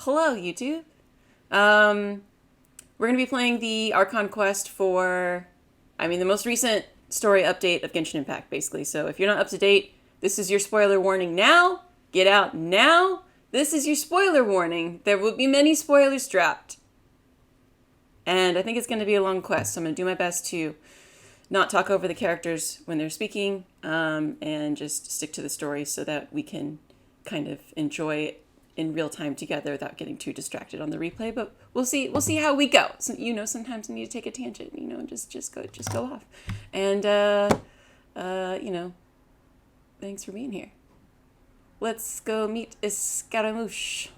hello, YouTube. We're going to be playing the Archon quest for, the most recent story update of Genshin Impact, basically. So if you're not up to date, this is your spoiler warning now. Get out now. This is your spoiler warning. There will be many spoilers dropped. And I think it's going to be a long quest, so I'm going to do my best to not talk over the characters when they're speaking, and just stick to the story so that we can kind of enjoy it in real time together without getting too distracted on the replay. But we'll see how we go. So, sometimes I need to take a tangent, and just go off. And thanks for being here. Let's go meet Scaramouche.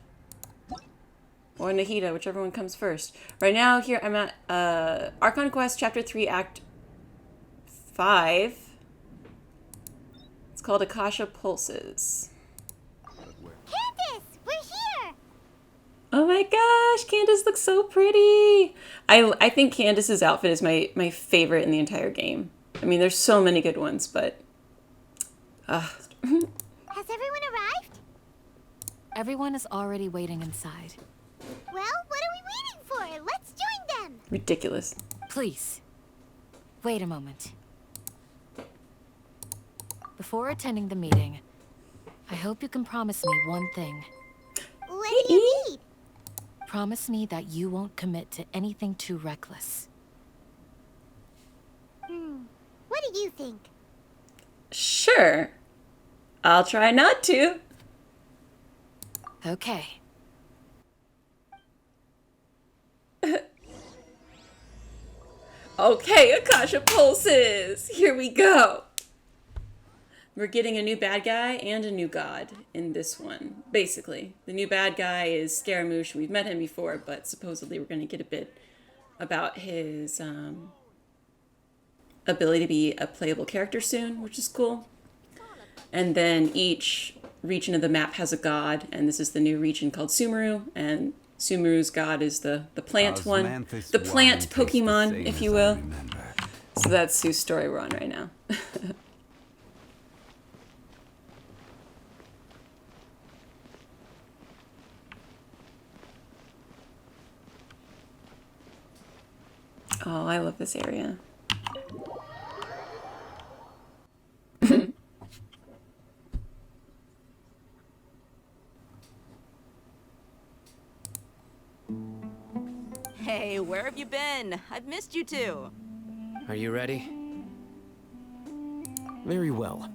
Or Nahida, whichever one comes first. Right now, here I'm at Archon Quest Chapter 3, Act 5. It's called Akasha Pulses. Candace, we're here! Oh my gosh, Candace looks so pretty! I think Candace's outfit is my favorite in the entire game. I mean, there's so many good ones, but... Has everyone arrived? Everyone is already waiting inside. Well, what are we waiting for? Let's join them! Ridiculous. Please, wait a moment. Before attending the meeting, I hope you can promise me one thing. What do you need? Promise me that you won't commit to anything too reckless. What do you think? Sure. I'll try not to. Okay. Okay, Akasha Pulses! Here we go! We're getting a new bad guy and a new god in this one, basically. The new bad guy is Scaramouche. We've met him before, but supposedly we're going to get a bit about his ability to be a playable character soon, which is cool. And then each region of the map has a god, and this is the new region called Sumeru, and Sumeru's god is the plant one. The plant Pokemon, if you will. So that's whose story we're on right now. Oh, I love this area. Hey, where have you been? I've missed you too. Are you ready? Very well.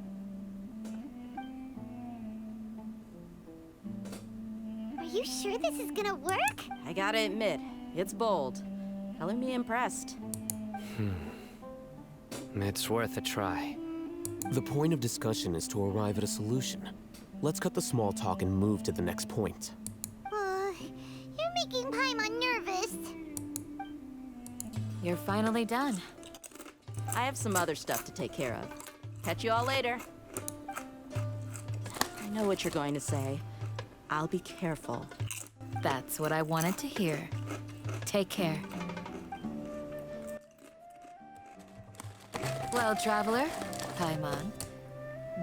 Are you sure this is gonna work? I gotta admit, it's bold. Telling me impressed. It's worth a try. The point of discussion is to arrive at a solution. Let's cut the small talk and move to the next point. You're making Paimon nervous. You're finally done. I have some other stuff to take care of. Catch you all later. I know what you're going to say. I'll be careful. That's what I wanted to hear. Take care. Well, traveler, Paimon,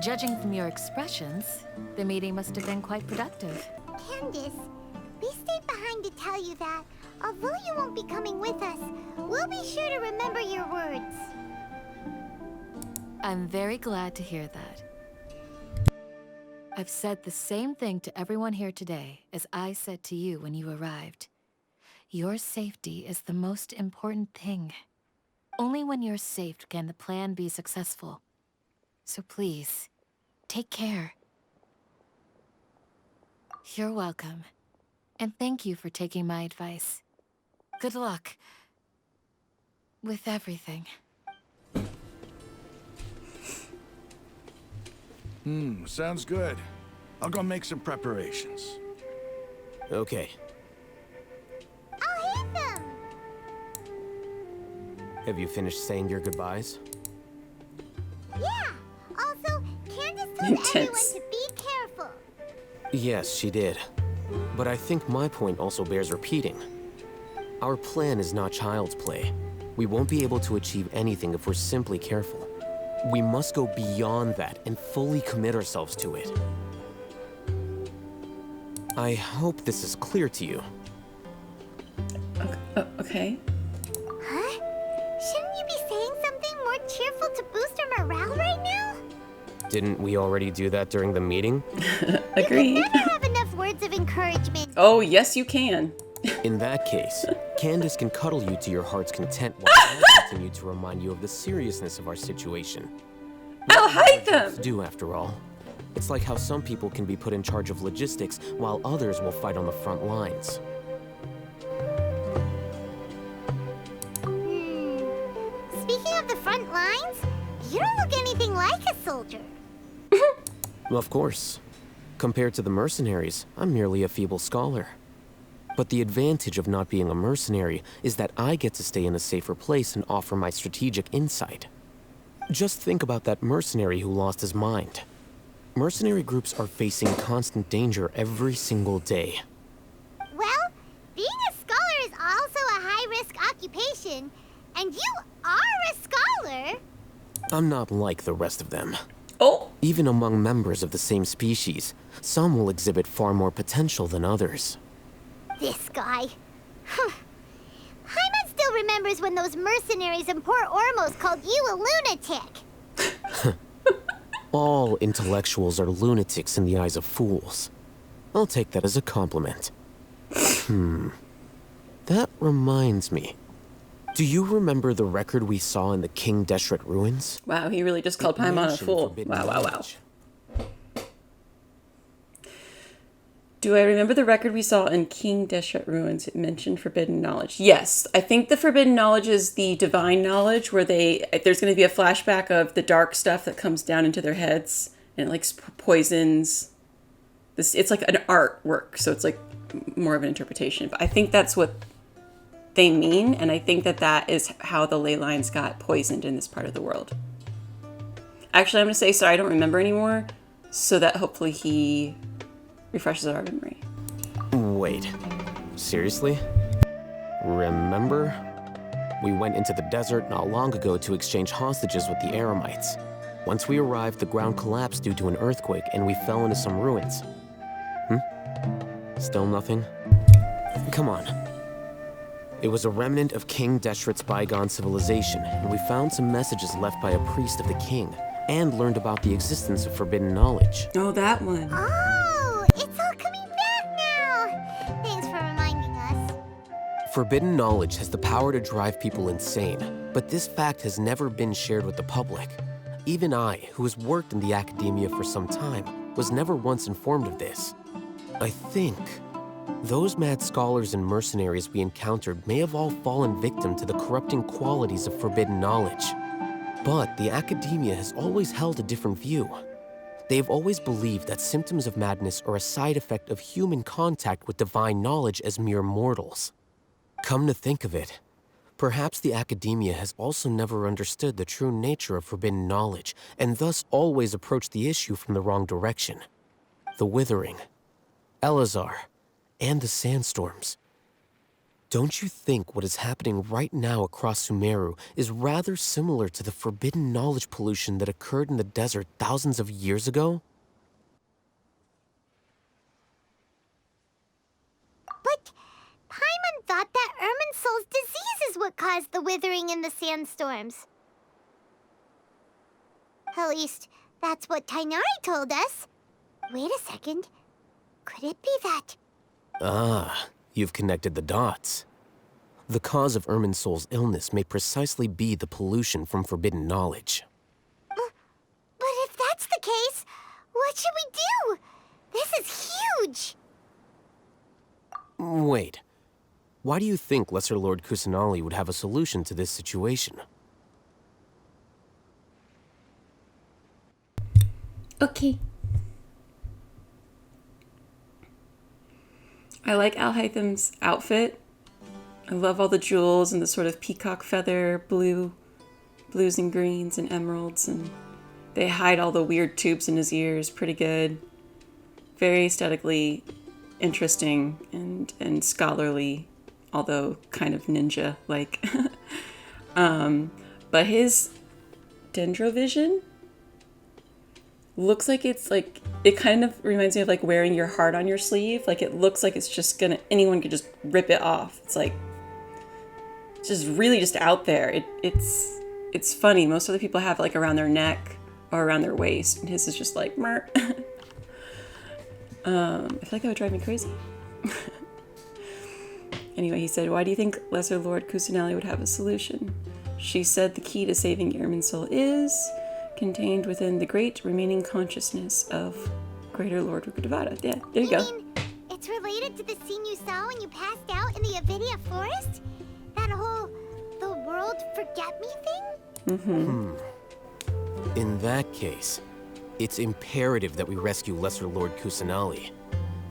judging from your expressions, the meeting must have been quite productive. Candace, we stayed behind to tell you that, although you won't be coming with us, we'll be sure to remember your words. I'm very glad to hear that. I've said the same thing to everyone here today as I said to you when you arrived. Your safety is the most important thing. Only when you're safe can the plan be successful. So please, take care. You're welcome. And thank you for taking my advice. Good luck with everything. Sounds good. I'll go make some preparations. Okay. I'll hit them! Have you finished saying your goodbyes? Yeah! Also, Candace told Intense. everyone to be careful. Yes, she did. But I think my point also bears repeating. Our plan is not child's play. We won't be able to achieve anything if we're simply careful. We must go beyond that and fully commit ourselves to it. I hope this is clear to you. Okay. Huh? Shouldn't you be saying something more cheerful to boost our morale right now? Didn't we already do that during the meeting? Agreed. You can never have enough words of encouragement. Oh, yes, you can. In that case, Candace can cuddle you to your heart's content while I continue to remind you of the seriousness of our situation. I'll hide them! Do after all. It's like how some people can be put in charge of logistics while others will fight on the front lines. Speaking of the front lines, you don't look anything like a soldier. Of course. Compared to the mercenaries, I'm merely a feeble scholar. But the advantage of not being a mercenary is that I get to stay in a safer place and offer my strategic insight. Just think about that mercenary who lost his mind. Mercenary groups are facing constant danger every single day. Well, being a scholar is also a high-risk occupation, and you are a scholar. I'm not like the rest of them. Oh! Even among members of the same species, some will exhibit far more potential than others. This guy. Paimon still remembers when those mercenaries in Port Ormos called you a lunatic. All intellectuals are lunatics in the eyes of fools. I'll take that as a compliment. That reminds me. Do you remember the record we saw in the King Deshret ruins? Wow, he really just called It Paimon a mentioned fool. forbidden Wow, wow, wow. knowledge. Do I remember the record we saw in King Deshret ruins? It mentioned forbidden knowledge. Yes, I think the forbidden knowledge is the divine knowledge, where there's going to be a flashback of the dark stuff that comes down into their heads and it like poisons. It's like an artwork, so it's like more of an interpretation. But I think that's what they mean, and I think that is how the ley lines got poisoned in this part of the world. Actually, I'm going to say sorry, I don't remember anymore, so that hopefully he refreshes our memory. Wait, seriously? Remember? We went into the desert not long ago to exchange hostages with the Eremites. Once we arrived, the ground collapsed due to an earthquake, and we fell into some ruins. Still nothing? Come on. It was a remnant of King Deshret's bygone civilization, and we found some messages left by a priest of the king, and learned about the existence of forbidden knowledge. Oh, that one. Oh, it's all coming back now. Thanks for reminding us. Forbidden knowledge has the power to drive people insane, but this fact has never been shared with the public. Even I, who has worked in the academia for some time, was never once informed of this. I think those mad scholars and mercenaries we encountered may have all fallen victim to the corrupting qualities of forbidden knowledge. But the academia has always held a different view. They have always believed that symptoms of madness are a side effect of human contact with divine knowledge as mere mortals. Come to think of it, perhaps the academia has also never understood the true nature of forbidden knowledge, and thus always approached the issue from the wrong direction. The Withering, Elazar, and the sandstorms. Don't you think what is happening right now across Sumeru is rather similar to the forbidden knowledge pollution that occurred in the desert thousands of years ago? But Paimon thought that Irminsul's disease is what caused the withering and the sandstorms. At least, that's what Tainari told us. Wait a second. Could it be that? Ah, you've connected the dots. The cause of Irminsul's illness may precisely be the pollution from forbidden knowledge. But if that's the case, what should we do? This is huge! Wait. Why do you think Lesser Lord Kusanali would have a solution to this situation? Okay. I like Alhaitham's outfit. I love all the jewels and the sort of peacock feather blues and greens and emeralds, and they hide all the weird tubes in his ears pretty good. Very aesthetically interesting and scholarly, although kind of ninja-like. But his Dendrovision, looks like it's like, it kind of reminds me of like wearing your heart on your sleeve. Like it looks like it's just gonna, anyone could just rip it off. It's like, it's just really just out there. It's funny. Most other people have it like around their neck or around their waist, and his is just like, mer. I feel like that would drive me crazy. Anyway, he said, why do you think Lesser Lord Kusanali would have a solution? She said the key to saving Irminsul is contained within the great remaining consciousness of Greater Lord Rukkhadevata. Yeah, there you go. mean it's related to the scene you saw when you passed out in the Avidia forest? That whole the world forget me thing? In that case, it's imperative that we rescue Lesser Lord Kusanali.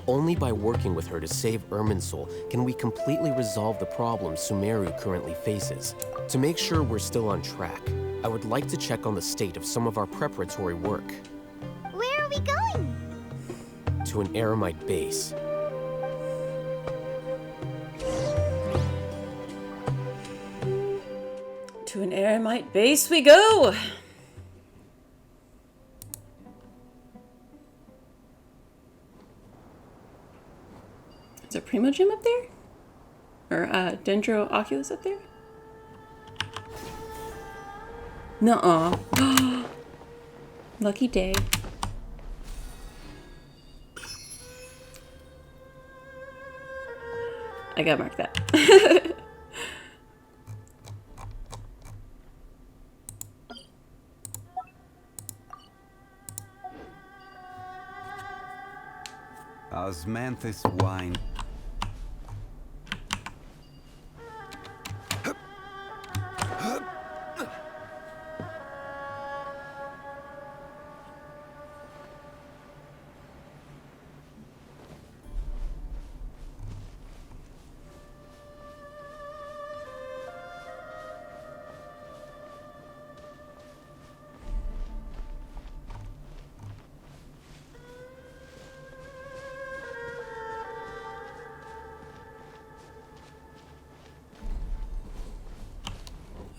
Only by working with her to save Irminsul can we completely resolve the problems Sumeru currently faces. To make sure we're still on track, I would like to check on the state of some of our preparatory work. Where are we going? To an Eremite base. To an Eremite base we go! Is there Primo Gym up there? Or Dendro Oculus up there? Nuh-uh. Lucky day. I gotta mark that. Osmanthus wine.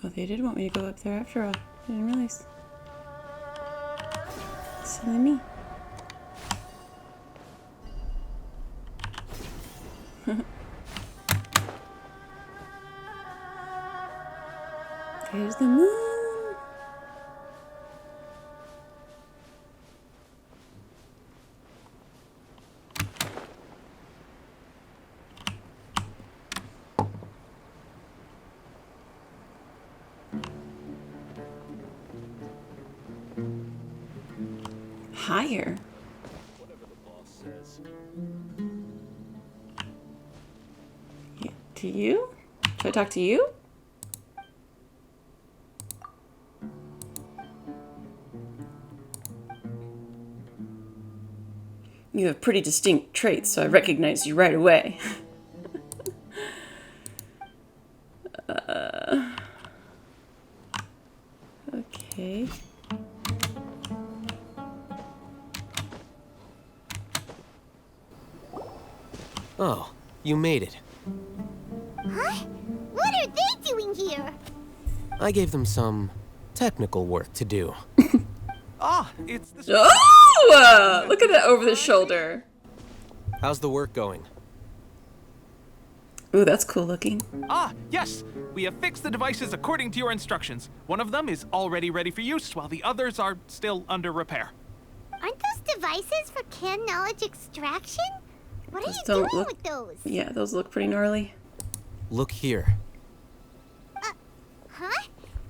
Oh, they did want me to go up there after all. I didn't realize. Silly me. There's the moon. Higher. Yeah, to you? Should I talk to you? You have pretty distinct traits, so I recognize you right away. Okay. Oh, you made it. Huh? What are they doing here? I gave them some technical work to do. Ah, it's the... Oh! Look at that over the shoulder. How's the work going? Ooh, that's cool looking. Ah, yes! We have fixed the devices according to your instructions. One of them is already ready for use, while the others are still under repair. Aren't those devices for can knowledge extraction? What are Those you don't doing look- with those? Yeah, those look pretty gnarly. Look here. Huh?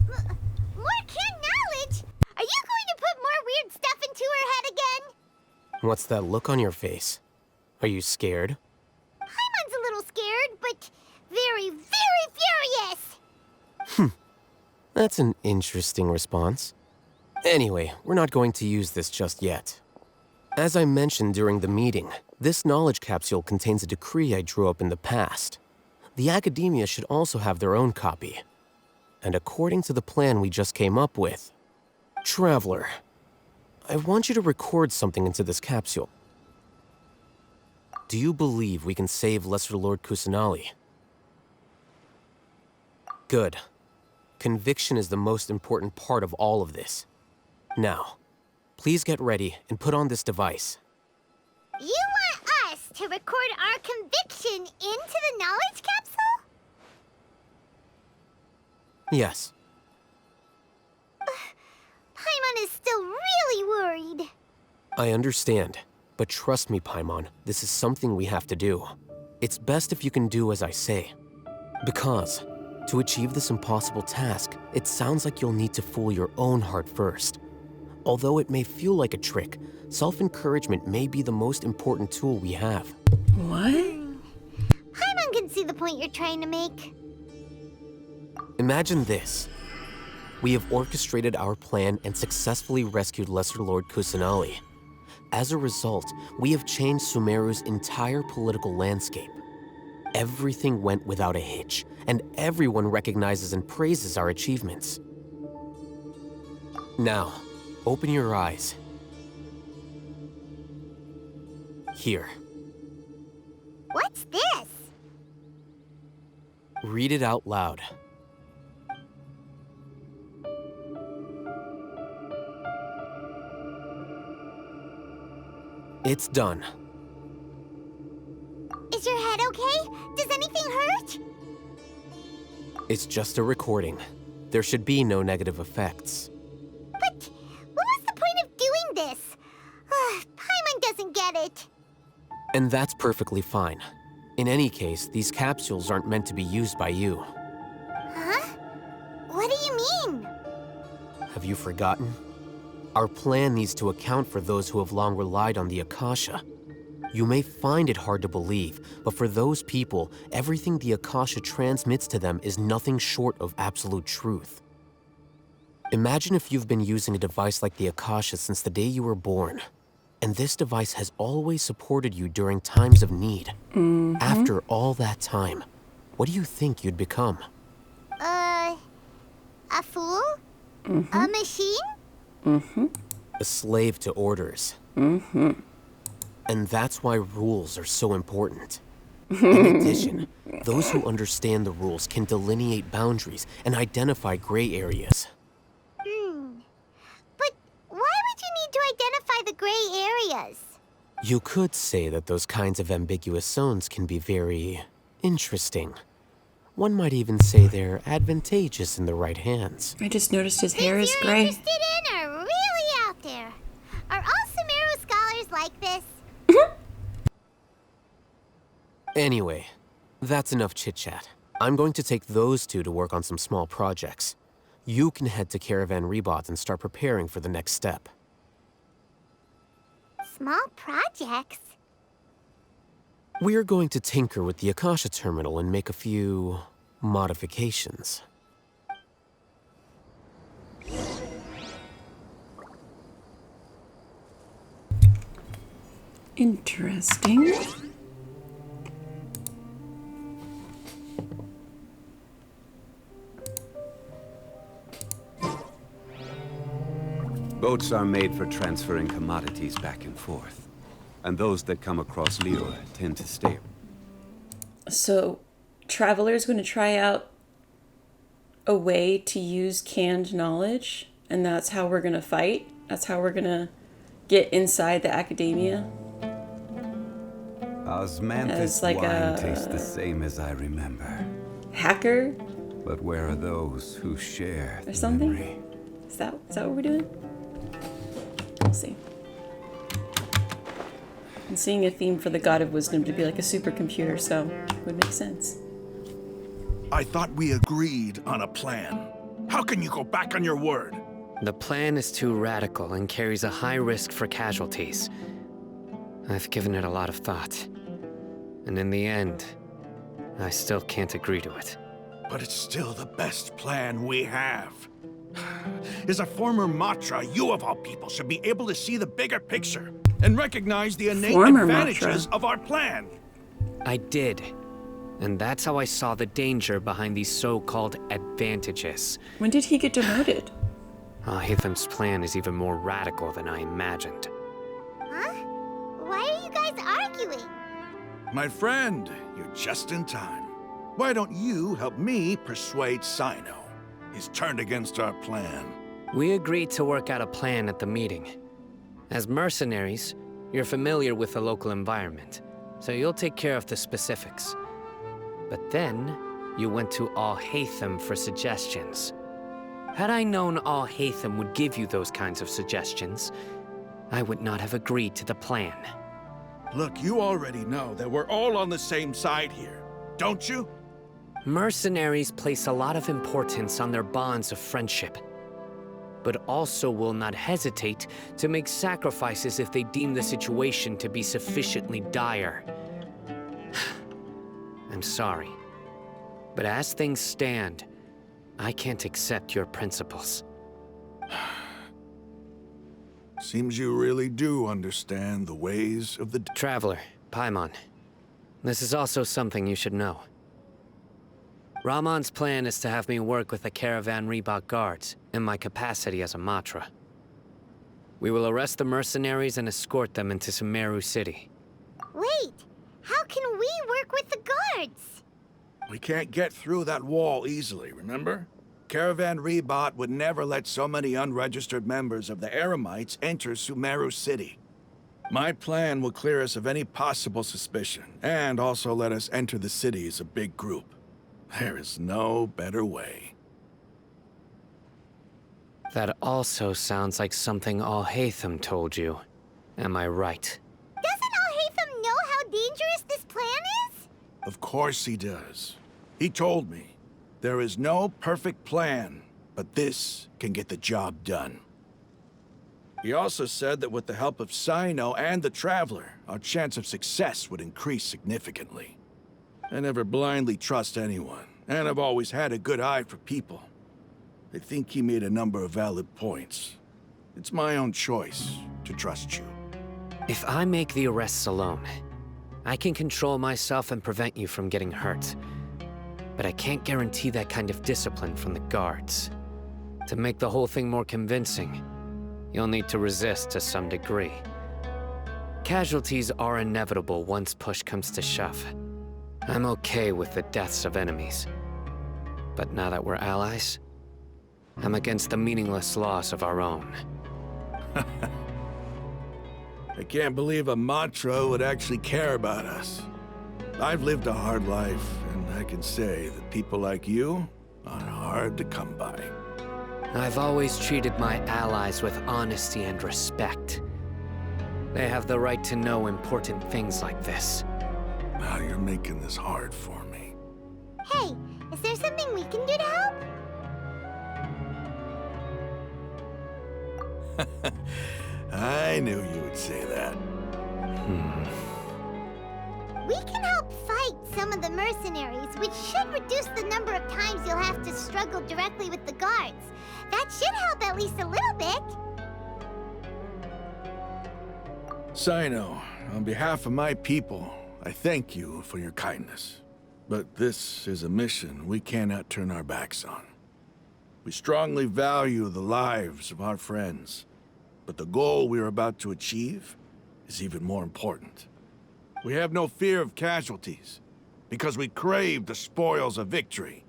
More can knowledge? Are you going to put more weird stuff into her head again? What's that look on your face? Are you scared? Paimon's a little scared, but very, very furious. That's an interesting response. Anyway, we're not going to use this just yet. As I mentioned during the meeting, this knowledge capsule contains a decree I drew up in the past. The academia should also have their own copy. And according to the plan we just came up with, Traveler, I want you to record something into this capsule. Do you believe we can save Lesser Lord Kusanali? Good. Conviction is the most important part of all of this. Now, please get ready and put on this device. You want us to record our conviction into the knowledge capsule? Yes. Paimon is still really worried. I understand, but trust me, Paimon, this is something we have to do. It's best if you can do as I say. Because, to achieve this impossible task, it sounds like you'll need to fool your own heart first. Although it may feel like a trick, self-encouragement may be the most important tool we have. What? Paimon can see the point you're trying to make. Imagine this. We have orchestrated our plan and successfully rescued Lesser Lord Kusanali. As a result, we have changed Sumeru's entire political landscape. Everything went without a hitch, and everyone recognizes and praises our achievements. Now, open your eyes. Here. What's this? Read it out loud. It's done. Is your head okay? Does anything hurt? It's just a recording. There should be no negative effects. But what was the point of doing this? Paimon doesn't get it. And that's perfectly fine. In any case, these capsules aren't meant to be used by you. Huh? What do you mean? Have you forgotten? Our plan needs to account for those who have long relied on the Akasha. You may find it hard to believe, but for those people, everything the Akasha transmits to them is nothing short of absolute truth. Imagine if you've been using a device like the Akasha since the day you were born, and this device has always supported you during times of need. After all that time, what do you think you'd become? A fool? A machine? A slave to orders. And that's why rules are so important. In addition, those who understand the rules can delineate boundaries and identify gray areas. But why would you need to identify the gray areas? You could say that those kinds of ambiguous zones can be very interesting. One might even say they're advantageous in the right hands. I just noticed his hair is Things you're gray. interested in are really out there. Are all Sumeru scholars like this? Anyway, that's enough chit-chat. I'm going to take those two to work on some small projects. You can head to Caravan Rebot and start preparing for the next step. Small projects? We're going to tinker with the Akasha terminal and make a few modifications. Interesting. Boats are made for transferring commodities back and forth. And those that come across Liyue tend to stay. So, Traveler's going to try out a way to use canned knowledge, and that's how we're going to fight. That's how we're going to get inside the academia. Osmanthus like wine a tastes the same as I remember. Hacker But where are those who share or the something? memory? Is that what we're doing? We'll see. I'm seeing a theme for the God of Wisdom to be like a supercomputer, so it would make sense. I thought we agreed on a plan. How can you go back on your word? The plan is too radical and carries a high risk for casualties. I've given it a lot of thought. And in the end, I still can't agree to it. But it's still the best plan we have. As a former Matra, you of all people should be able to see the bigger picture and recognize the innate Former advantages Matra. of our plan. I did. And that's how I saw the danger behind these so-called advantages. When did he get demoted? Hitham's plan is even more radical than I imagined. Huh? Why are you guys arguing? My friend, you're just in time. Why don't you help me persuade Sino? He's turned against our plan. We agreed to work out a plan at the meeting. As mercenaries, you're familiar with the local environment, so you'll take care of the specifics. But then, you went to Al-Haytham for suggestions. Had I known Al-Haytham would give you those kinds of suggestions, I would not have agreed to the plan. Look, you already know that we're all on the same side here, don't you? Mercenaries place a lot of importance on their bonds of friendship, but also will not hesitate to make sacrifices if they deem the situation to be sufficiently dire. I'm sorry, but as things stand, I can't accept your principles. Seems you really do understand the ways of the... Traveler, Paimon, this is also something you should know. Ramon's plan is to have me work with the Caravan Reebok guards in my capacity as a Matra. We will arrest the mercenaries and escort them into Sumeru City. Wait, how can we work with the guards? We can't get through that wall easily, remember? Caravan Reebok would never let so many unregistered members of the Eremites enter Sumeru City. My plan will clear us of any possible suspicion, and also let us enter the city as a big group. There is no better way. That also sounds like something Al-Haytham told you. Am I right? Doesn't Al-Haytham know how dangerous this plan is? Of course he does. He told me, there is no perfect plan, but this can get the job done. He also said that with the help of Cyno and the Traveler, our chance of success would increase significantly. I never blindly trust anyone, and I've always had a good eye for people. I think he made a number of valid points. It's my own choice to trust you. If I make the arrests alone, I can control myself and prevent you from getting hurt. But I can't guarantee that kind of discipline from the guards. To make the whole thing more convincing, you'll need to resist to some degree. Casualties are inevitable once push comes to shove. I'm okay with the deaths of enemies. But now that we're allies, I'm against the meaningless loss of our own. I can't believe a Matra would actually care about us. I've lived a hard life, and I can say that people like you are hard to come by. I've always treated my allies with honesty and respect. They have the right to know important things like this. Now you're making this hard for me. Hey, is there something we can do to help? I knew you would say that. We can help fight some of the mercenaries, which should reduce the number of times you'll have to struggle directly with the guards. That should help at least a little bit. Cyno, on behalf of my people, I thank you for your kindness. But this is a mission we cannot turn our backs on. We strongly value the lives of our friends, but the goal we are about to achieve is even more important. We have no fear of casualties, because we crave the spoils of victory.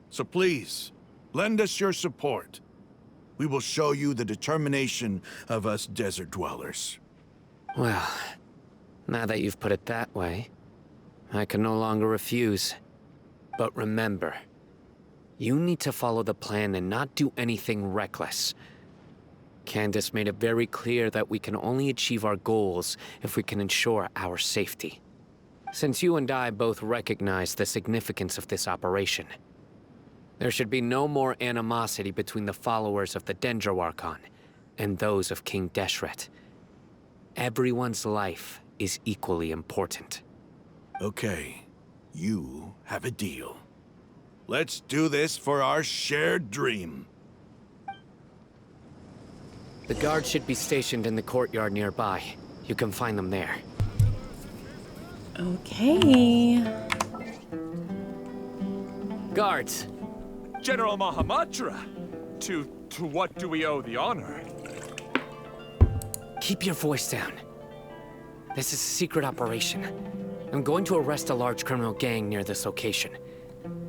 So please, lend us your support. We will show you the determination of us desert dwellers. Well, now that you've put it that way, I can no longer refuse. But remember, you need to follow the plan and not do anything reckless. Candace made it very clear that we can only achieve our goals if we can ensure our safety. Since you and I both recognize the significance of this operation, there should be no more animosity between the followers of the Dendro Archon and those of King Deshret. Everyone's life is equally important. Okay, you have a deal. Let's do this for our shared dream. The guards should be stationed in the courtyard nearby. You can find them there. Okay. Guards! General Mahamatra! To what do we owe the honor? Keep your voice down. This is a secret operation. I'm going to arrest a large criminal gang near this location.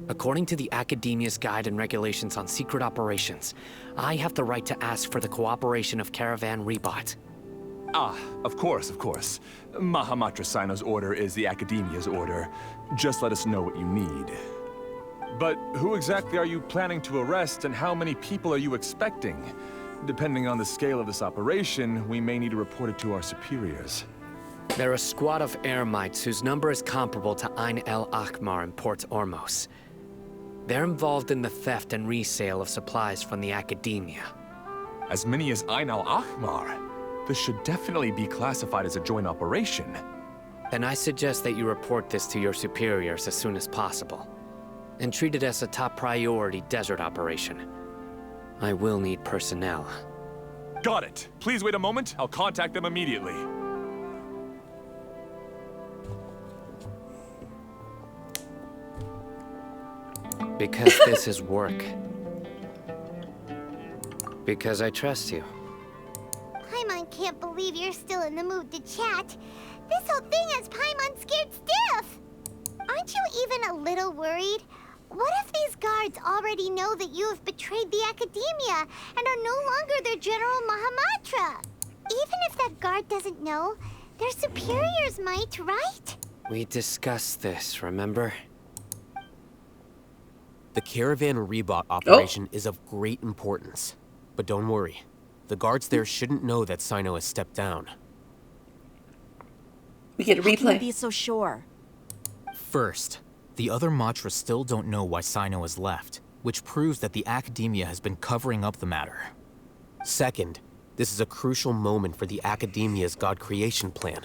According to the Academia's Guide and Regulations on Secret Operations, I have the right to ask for the cooperation of Caravan Reebok. Ah, of course, of course. Mahamatra Sino's order is the Academia's order. Just let us know what you need. But who exactly are you planning to arrest, and how many people are you expecting? Depending on the scale of this operation, we may need to report it to our superiors. They're a squad of Eremites whose number is comparable to Ain el Akmar in Port Ormos. They're involved in the theft and resale of supplies from the Academia. As many as Ain al Akmar? This should definitely be classified as a joint operation. Then I suggest that you report this to your superiors as soon as possible, and treat it as a top priority desert operation. I will need personnel. Got it. Please wait a moment. I'll contact them immediately. Because this is work. Because I trust you. Paimon can't believe you're still in the mood to chat. This whole thing has Paimon scared stiff. Aren't you even a little worried? What if these guards already know that you have betrayed the Academia and are no longer their General Mahamatra? Even if that guard doesn't know, their superiors might, right? We discussed this, remember? The Caravan Rebot operation is of great importance. But don't worry. The guards there shouldn't know that Sino has stepped down. We get a How can you replay. be so sure? First, the other Matra still don't know why Sino has left, which proves that the Academia has been covering up the matter. Second, this is a crucial moment for the Academia's God creation plan.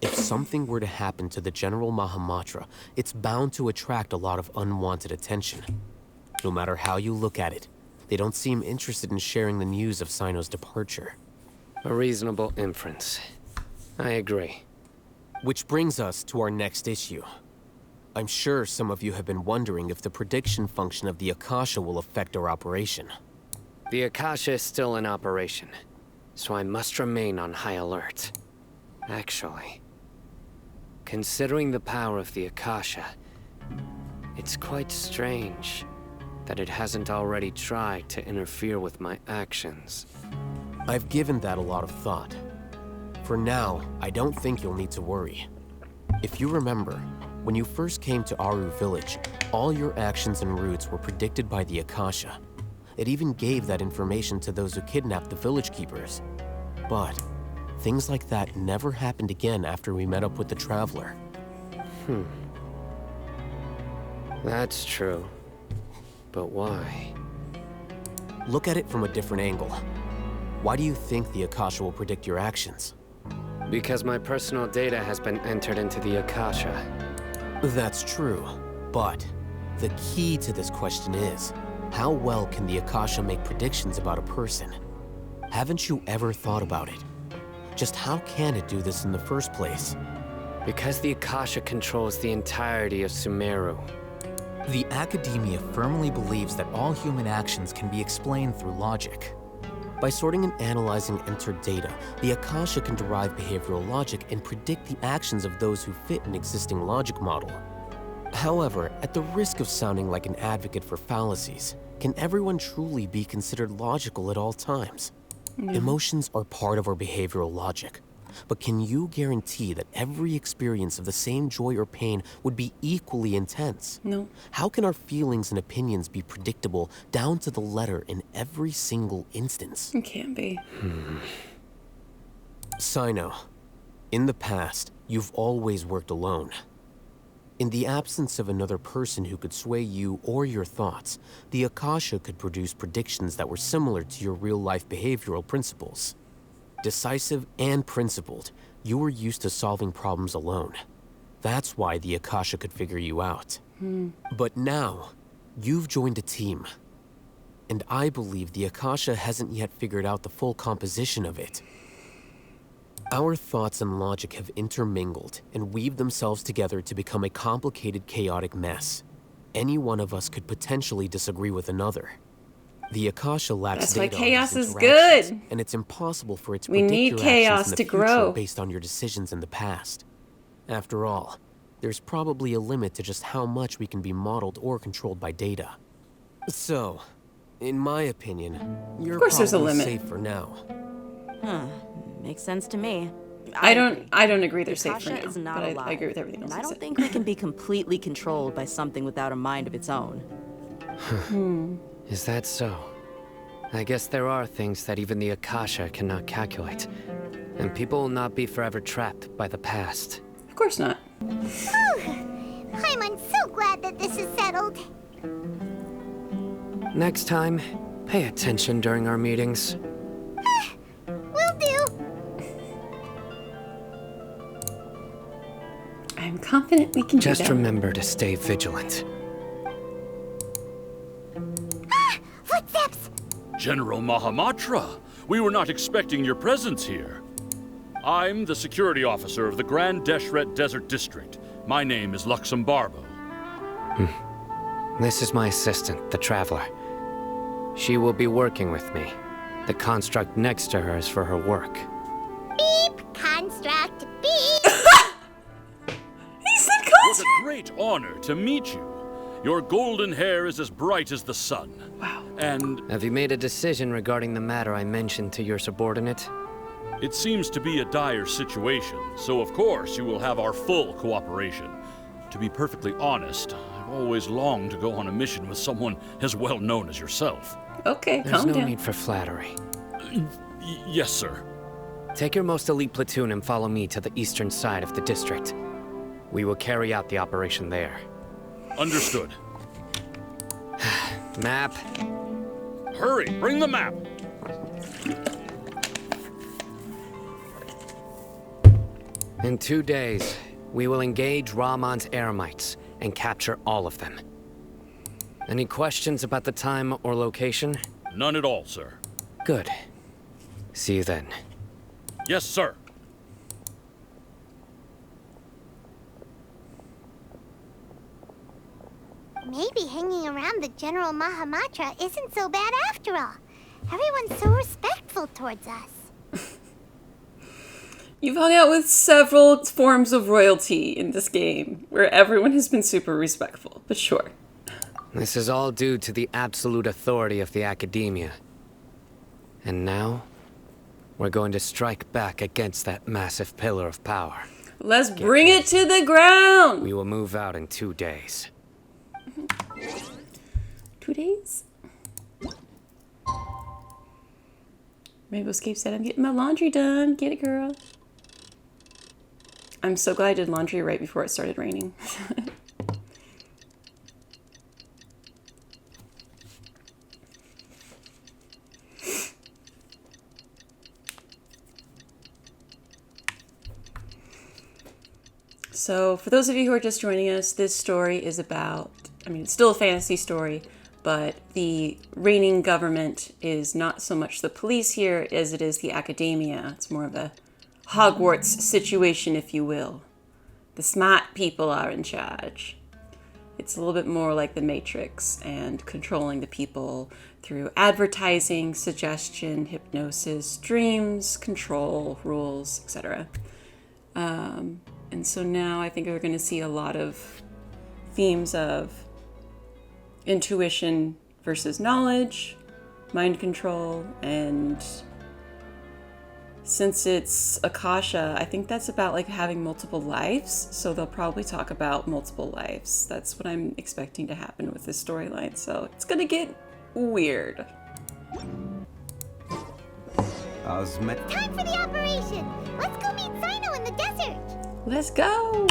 If something were to happen to the General Mahamatra, it's bound to attract a lot of unwanted attention. No matter how you look at it, they don't seem interested in sharing the news of Sino's departure. A reasonable inference. I agree. Which brings us to our next issue. I'm sure some of you have been wondering if the prediction function of the Akasha will affect our operation. The Akasha is still in operation, so I must remain on high alert. Actually, considering the power of the Akasha, it's quite strange that it hasn't already tried to interfere with my actions. I've given that a lot of thought. For now, I don't think you'll need to worry. If you remember, when you first came to Aru Village, all your actions and routes were predicted by the Akasha. It even gave that information to those who kidnapped the village keepers. But things like that never happened again after we met up with the Traveler. That's true. But why? Look at it from a different angle. Why do you think the Akasha will predict your actions? Because my personal data has been entered into the Akasha. That's true, but the key to this question is, how well can the Akasha make predictions about a person? Haven't you ever thought about it? Just how can it do this in the first place? Because the Akasha controls the entirety of Sumeru. The Academia firmly believes that all human actions can be explained through logic. By sorting and analyzing entered data, the Akasha can derive behavioral logic and predict the actions of those who fit an existing logic model. However, at the risk of sounding like an advocate for fallacies, can everyone truly be considered logical at all times? Emotions are part of our behavioral logic. But can you guarantee that every experience of the same joy or pain would be equally intense? No. How can our feelings and opinions be predictable down to the letter in every single instance? It can't be. Sino, in the past, you've always worked alone. In the absence of another person who could sway you or your thoughts, the Akasha could produce predictions that were similar to your real-life behavioral principles. Decisive and principled, you were used to solving problems alone. That's why the Akasha could figure you out. But now, you've joined a team. And I believe the Akasha hasn't yet figured out the full composition of it. Our thoughts and logic have intermingled and weaved themselves together to become a complicated, chaotic mess. Any one of us could potentially disagree with another. The Akasha lacks That's why data on chaos these is interactions, good. and it's impossible for it to We predict need your chaos actions in to the future grow. based on your decisions in the past. After all, there's probably a limit to just how much we can be modeled or controlled by data. So, in my opinion, you're course there's a probably limit. safe for now. Huh. Makes sense to me. I don't agree they're safe for Akasha now, is not but alive. I agree with everything else And I you don't said. think we can be completely controlled by something without a mind of its own. Is that so? I guess there are things that even the Akasha cannot calculate. And people will not be forever trapped by the past. Of course not. Paimon's so glad that this is settled. Next time, pay attention during our meetings. Will do. I'm confident we can Just do that. remember to stay vigilant. Footsteps! General Mahamatra, we were not expecting your presence here. I'm the security officer of the Grand Deshret Desert District. My name is Luxembarbo. This is my assistant, the Traveler. She will be working with me. The construct next to her is for her work. Beep! Construct, beep! He said What a great honor to meet you. Your golden hair is as bright as the sun. Wow. And Have you made a decision regarding the matter I mentioned to your subordinate? it seems to be a dire situation, so of course you will have our full cooperation. To be perfectly honest, I've always longed to go on a mission with someone as well known as yourself. Okay, There's calm no down. need for flattery. Yes, sir. Take your most elite platoon and follow me to the eastern side of the district. We will carry out the operation there. Understood. Map. Hurry, bring the map. In 2 days, we will engage Rahman's Eremites and capture all of them. Any questions about the time or location? None at all, sir. Good. See you then. Yes, sir. Maybe hanging around the General Mahamatra isn't so bad after all. Everyone's so respectful towards us. You've hung out with several forms of royalty in this game, where everyone has been super respectful, but sure. This is all due to the absolute authority of the Academia. And now, we're going to strike back against that massive pillar of power. Let's bring it to the ground! We will move out in 2 days. 2 days? Rainbow Escape said, I'm getting my laundry done. Get it, girl. I'm so glad I did laundry right before it started raining. So, for those of you who are just joining us, this story is about, it's still a fantasy story, but the reigning government is not so much the police here as it is the academia. It's more of a Hogwarts situation, if you will. The smart people are in charge. It's a little bit more like the Matrix and controlling the people through advertising, suggestion, hypnosis, dreams, control, rules, etc. And so now I think we're going to see a lot of themes of intuition versus knowledge, mind control, and since it's Akasha, I think that's about like having multiple lives, so they'll probably talk about multiple lives. That's what I'm expecting to happen with this storyline, so it's gonna get weird. Time for the operation! Let's go meet Sino in the desert! Let's go!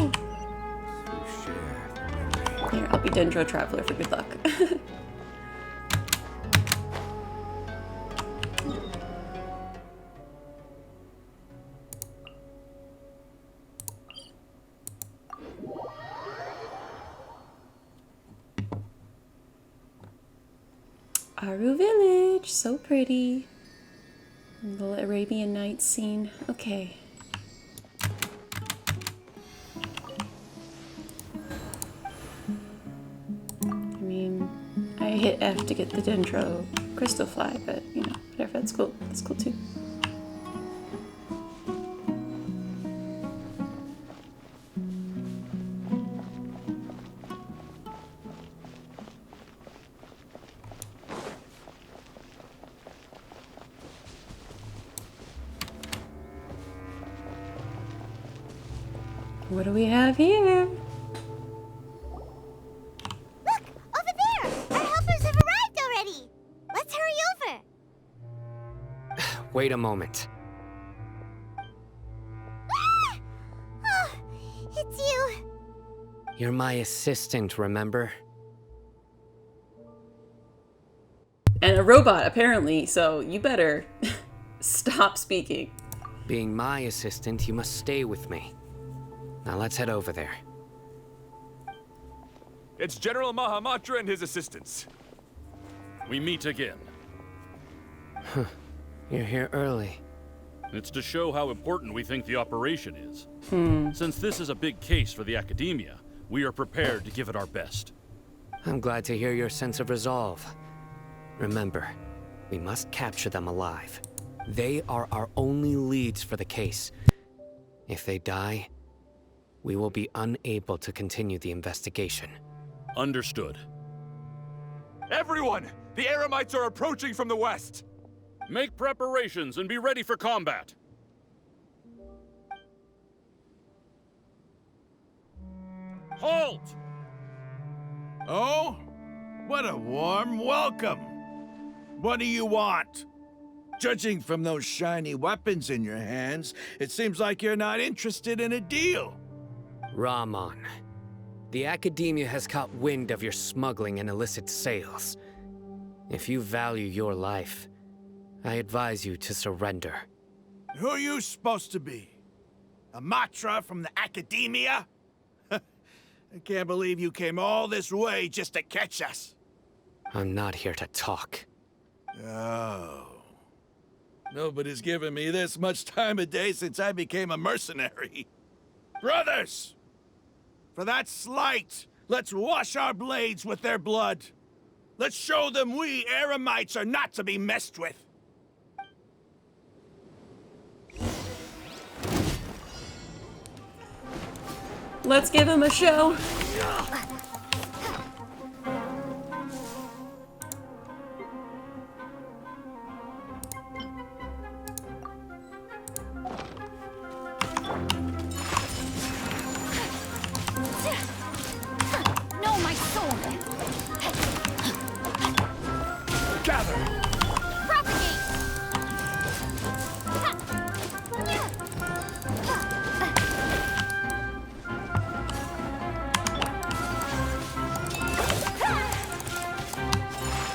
Here, I'll be Dendro Traveler for good luck. Aru Village, so pretty. Little Arabian Nights scene. Okay. I hit F to get the Dendro crystal fly, but whatever, that's cool. That's cool too. What do we have here? Look! Over there! Our helpers have arrived already! Let's hurry over! Wait a moment. Ah! Oh, it's you! You're my assistant, remember? And a robot, apparently, so you better stop speaking. Being my assistant, you must stay with me. Now let's head over there. It's General Mahamatra and his assistants. We meet again. You're here early. It's to show how important we think the operation is. Since this is a big case for the Academia, we are prepared to give it our best. I'm glad to hear your sense of resolve. Remember, we must capture them alive. They are our only leads for the case. If they die, we will be unable to continue the investigation. Understood. Everyone! The Eremites are approaching from the west! Make preparations and be ready for combat. Halt! Oh? What a warm welcome! What do you want? Judging from those shiny weapons in your hands, it seems like you're not interested in a deal. Rahman, the Academia has caught wind of your smuggling and illicit sales. If you value your life, I advise you to surrender. Who are you supposed to be? A Matra from the Academia? I can't believe you came all this way just to catch us. I'm not here to talk. Oh. Nobody's given me this much time of day since I became a mercenary. Brothers! For that slight, let's wash our blades with their blood. Let's show them we Eremites are not to be messed with. Let's give him a show. No, my sword! Gather! Propagate!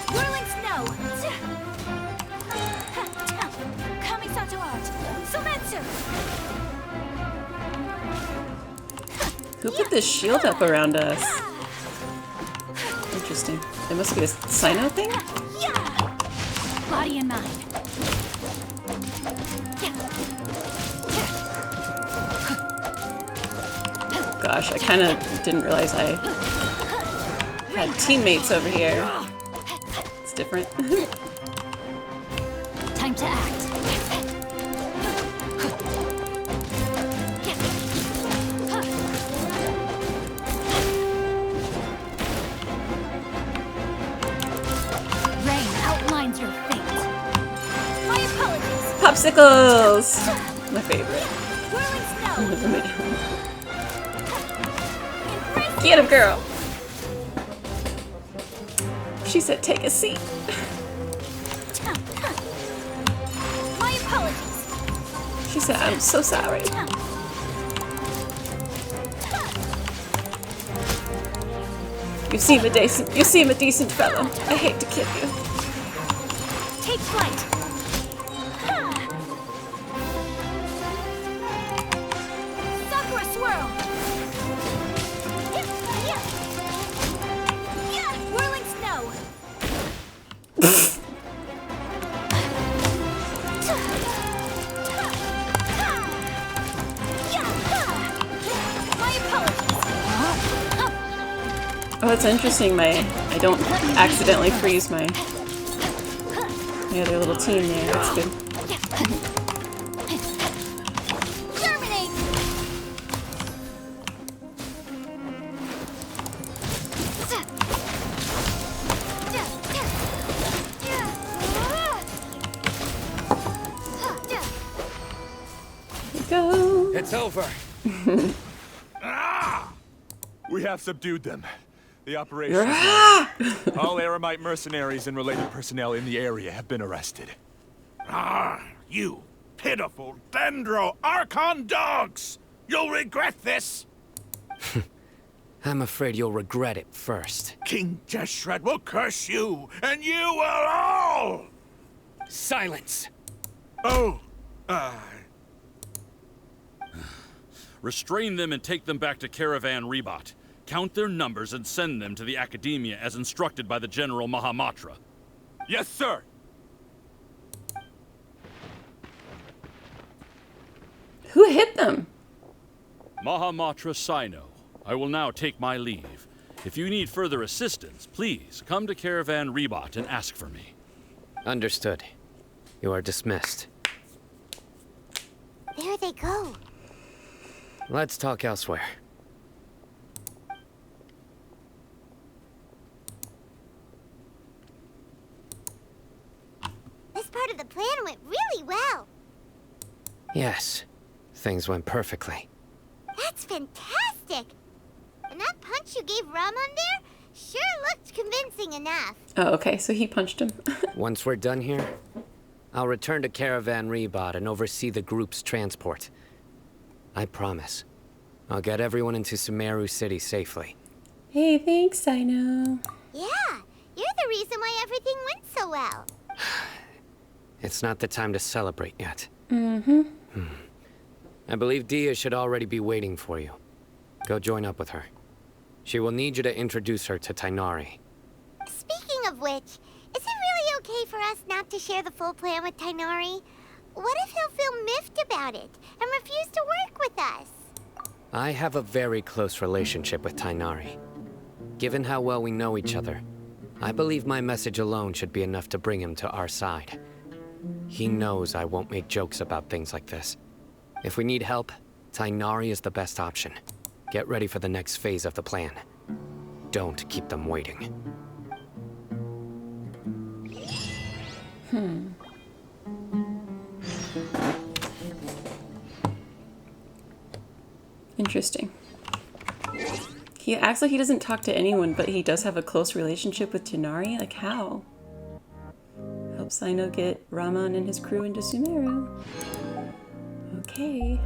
Whirling snow! Kamisato art! Sumeru! Who put this shield up around us? Interesting. It must be a Sino thing? Body and mind. Gosh, I kind of didn't realize I had teammates over here. It's different. Time to act. Rain outlines your fate. My apologies. Popsicles! My favorite. Whirling snow. Get him, girl! She said take a seat. My apologies. She said I'm so sorry. You seem a decent fellow. I hate to kill you. Take flight. Sakura swirl. Whirling snow. My apologies. Oh, it's interesting. I don't accidentally freeze my other little team there. That's good. Terminate. Go. It's over. We have subdued them. The operation is over. All Eremite mercenaries and related personnel in the area have been arrested. Ah, you pitiful Dendro Archon dogs! You'll regret this! I'm afraid you'll regret it first. King Jeshred will curse you, and you will all! Silence! Oh, Restrain them and take them back to Caravan Rebot. Count their numbers and send them to the Academia as instructed by the General Mahamatra. Yes, sir! Who hit them? Mahamatra Sino, I will now take my leave. If you need further assistance, please come to Caravan Rebot and ask for me. Understood. You are dismissed. There they go. Let's talk elsewhere. This part of the plan went really well. Yes, things went perfectly. That's fantastic! And that punch you gave Ramon there sure looked convincing enough. Oh, okay, so he punched him. Once we're done here, I'll return to Caravan Rebot and oversee the group's transport. I promise. I'll get everyone into Sumeru City safely. Hey, thanks, I know. Yeah, you're the reason why everything went so well. It's not the time to celebrate yet. Mm-hmm. I believe Dia should already be waiting for you. Go join up with her. She will need you to introduce her to Tainari. Speaking of which, is it really okay for us not to share the full plan with Tainari? What if he'll feel miffed about it and refuse to work with us? I have a very close relationship with Tainari. Given how well we know each other, I believe my message alone should be enough to bring him to our side. He knows I won't make jokes about things like this. If we need help, Tainari is the best option. Get ready for the next phase of the plan. Don't keep them waiting. Interesting. He acts like he doesn't talk to anyone, but he does have a close relationship with Tainari? Like, how? Help Sino get Ramon and his crew into Sumeru. Okay.